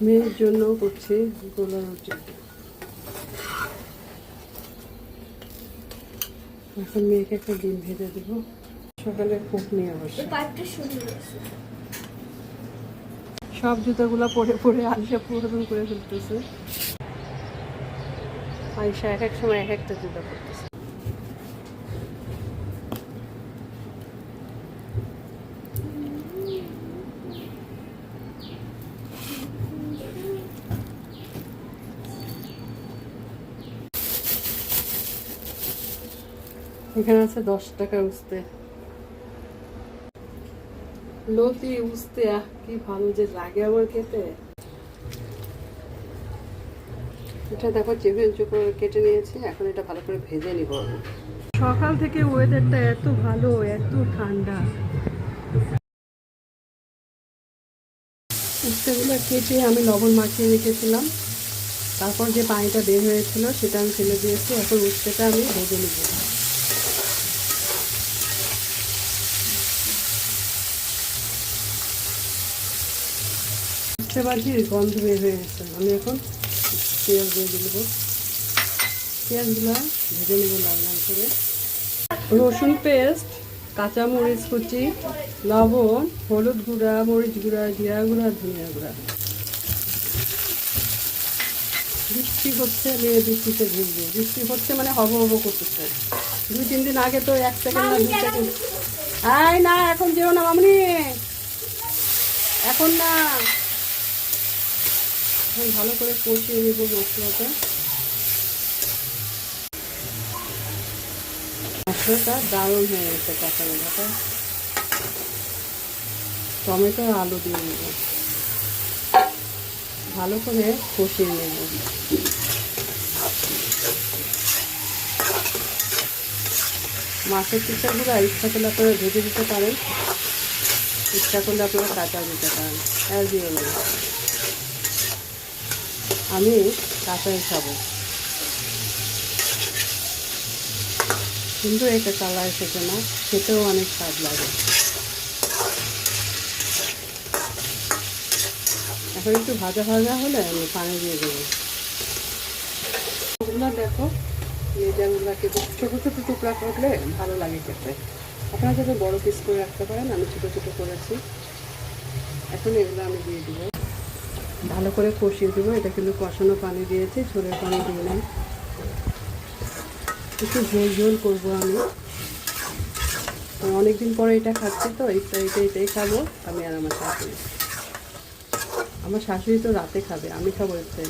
মেয়ের জন্য করছি গোলা রুটি। এখন মেয়েকে একটা ডিম ভেজে দেবো। সকালে খুব নিয়ে বসে সব জুতাগুলো পরে পরে আয়সা পুরোদম করে ফেলতেছে। আয়সা এক এক সময় এক একটা জুতা পরতেছে। এখানে আছে 10 টাকা উস্তে। লতি উস্তে কি ভালো যে লাগে আমার খেতে। এটা দেখো চিকেন চুপড় কেটে নিয়েছি, এখন এটা ভালো করে ভেজে নিব। সকাল থেকে ওয়েদারটা এত ভালো, এত ঠান্ডা। উস্তেগুলো কেটে আমি লবণ মাখিয়ে রেখেছিলাম, তারপর যে পানিটা বের হয়েছিল সেটা আমি ফেলে দিয়েছি। এখন উস্তেটা আমি ভেজে নিব। উস্তে ভাজির গন্ধ বের হয়ে গেছে, আমি এখন পেঁয়াজ দিয়ে দেবো। পেঁয়াজগুলো ভেজে নেব লাল লাল করে। রসুন পেস্ট, কাঁচামরিচ কুচি, লবণ, হলুদ গুঁড়া, মরিচ গুঁড়া, জিরা গুঁড়া, ধনিয়া গুঁড়া। বৃষ্টি হচ্ছে, মেয়ে বৃষ্টিতে ভিজবে। বৃষ্টি হচ্ছে মানে হব হব করতেছে। 2-3 দিন আগে তো 1 সেকেন্ড না 2 সেকেন্ড। আয় না, এখন যেও না মামনি, এখন না। এখন ভালো করে কষিয়ে নেব মশলাটা। মশলাটা দারুণ হয়ে গেছে। কাঁচা লঙ্কাটা, টমেটো আর আলু দিয়ে নেব, ভালো করে কষিয়ে নেব। মাছের পিঠাগুলো ইচ্ছা করলে আপনারা ভেজে দিতে পারেন, ইচ্ছা করলে আপনারা কাঁচা দিতে পারেন। As you will. আমি কাঁচাই খাবো। সুন্দর একটা কালার এসেছে না, খেতেও অনেক স্বাদ লাগে। এখন একটু ভাজা ভাজা হলে আমি পানি দিয়ে দেবো। ওগুলো দেখো, লেজাগুলোকে ছোটো ছোটো টুকরা করলে ভালো লাগে খেতে। আপনারা যাতে বড় পিস করে রাখতে পারেন, আমি ছোটো ছোটো করেছি। এখন এগুলো আমি দিয়ে দেবো, ভালো করে কষিয়ে দেবো। এটা কিন্তু কষানো পানি দিয়েছি, ঝোলের পানি দিয়ে নেই। একটু ঝোল ঝোল করবো আমি। অনেকদিন পরে এটা খাচ্ছি তো, এটাই খাবো আমি আর আমার শাশুড়ি। আমার শাশুড়ি তো রাতে খাবে, আমি খাবো এটাই।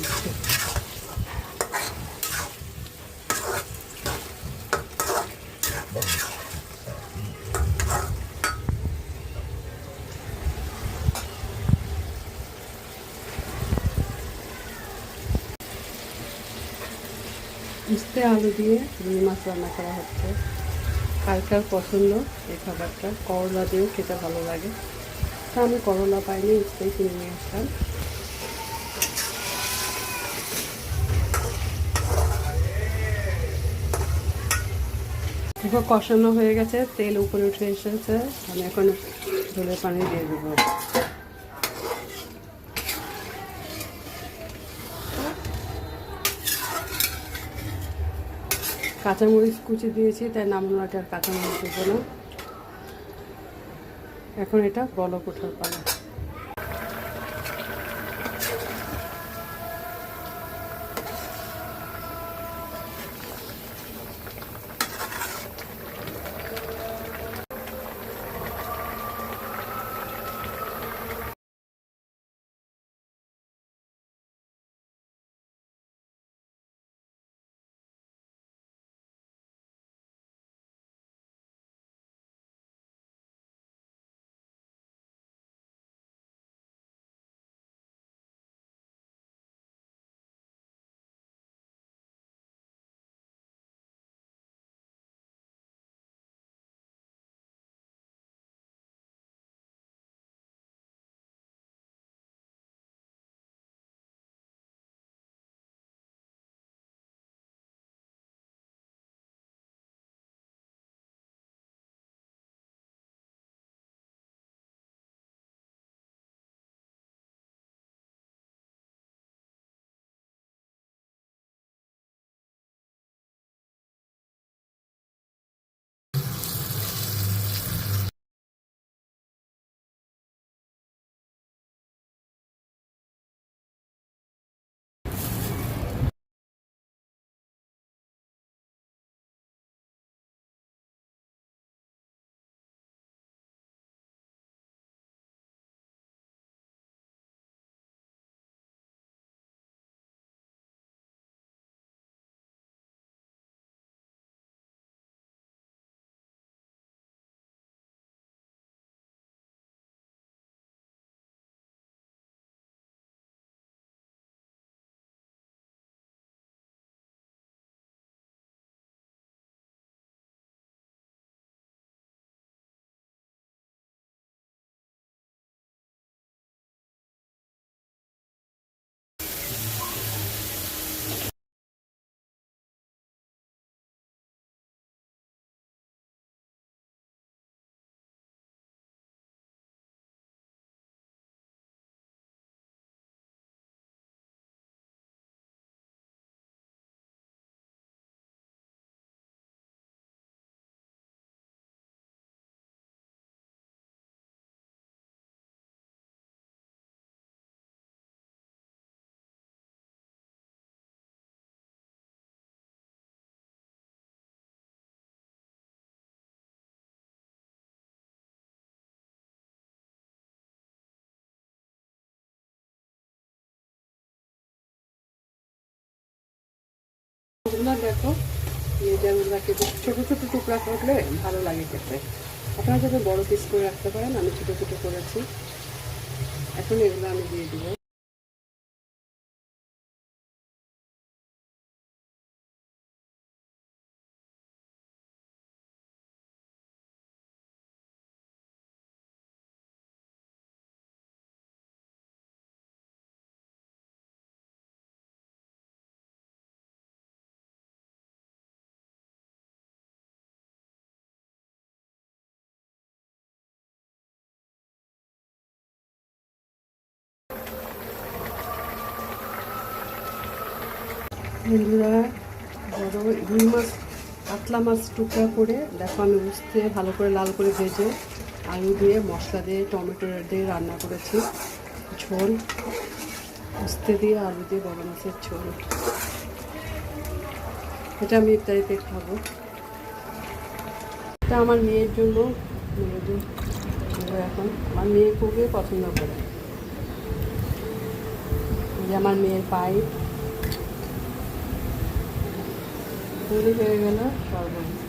উস্তে আলু দিয়ে রুই মাছ রান্না করা হচ্ছে। কার কার পছন্দ এই খাবারটা? করলা দিয়েও খেতে ভালো লাগে। তা আমি করলা পাইনি, উস্তেই কিনে নিয়ে আসলাম। দেখো কষানো হয়ে গেছে, তেল উপরে উঠে এসেছে। আমি এখন ঝোলের পানি দিয়ে দেবো। কাঁচামরিচ কুচি দিয়েছি, তাই নামানোর আগে আর কাঁচামরিচ দেবো না। এখন এটা বলক ওঠার পালা। বন্ধুরা দেখো লেজারগুলোকে ছোটো ছোটো টুকরা করলে ভালো লাগে খেতে। আপনারা যাতে বড় পিস করে রাখতে পারেন, আমি ছোটো ছোটো করেছি। এখন এগুলো আমি দিয়ে দিব। বন্ধুরা বড় রুই মাছ, কাতলা মাছ টুকরা করে দেখো আমি উস্তে ভালো করে লাল করে ভেজে আলু দিয়ে মশলা দিয়ে টমেটো দিয়ে রান্না করেছি। ঝোল উস্তে দিয়ে আলু দিয়ে বড় মাছের ঝোল, এটা আমি ইফতারিতে খাবো। এটা আমার মেয়ের জন্য এখন আমার মেয়ে খুবই পছন্দ করে। যে আমার মেয়ের পাইপ তৈরি হয়ে গেল সর্বনাশ।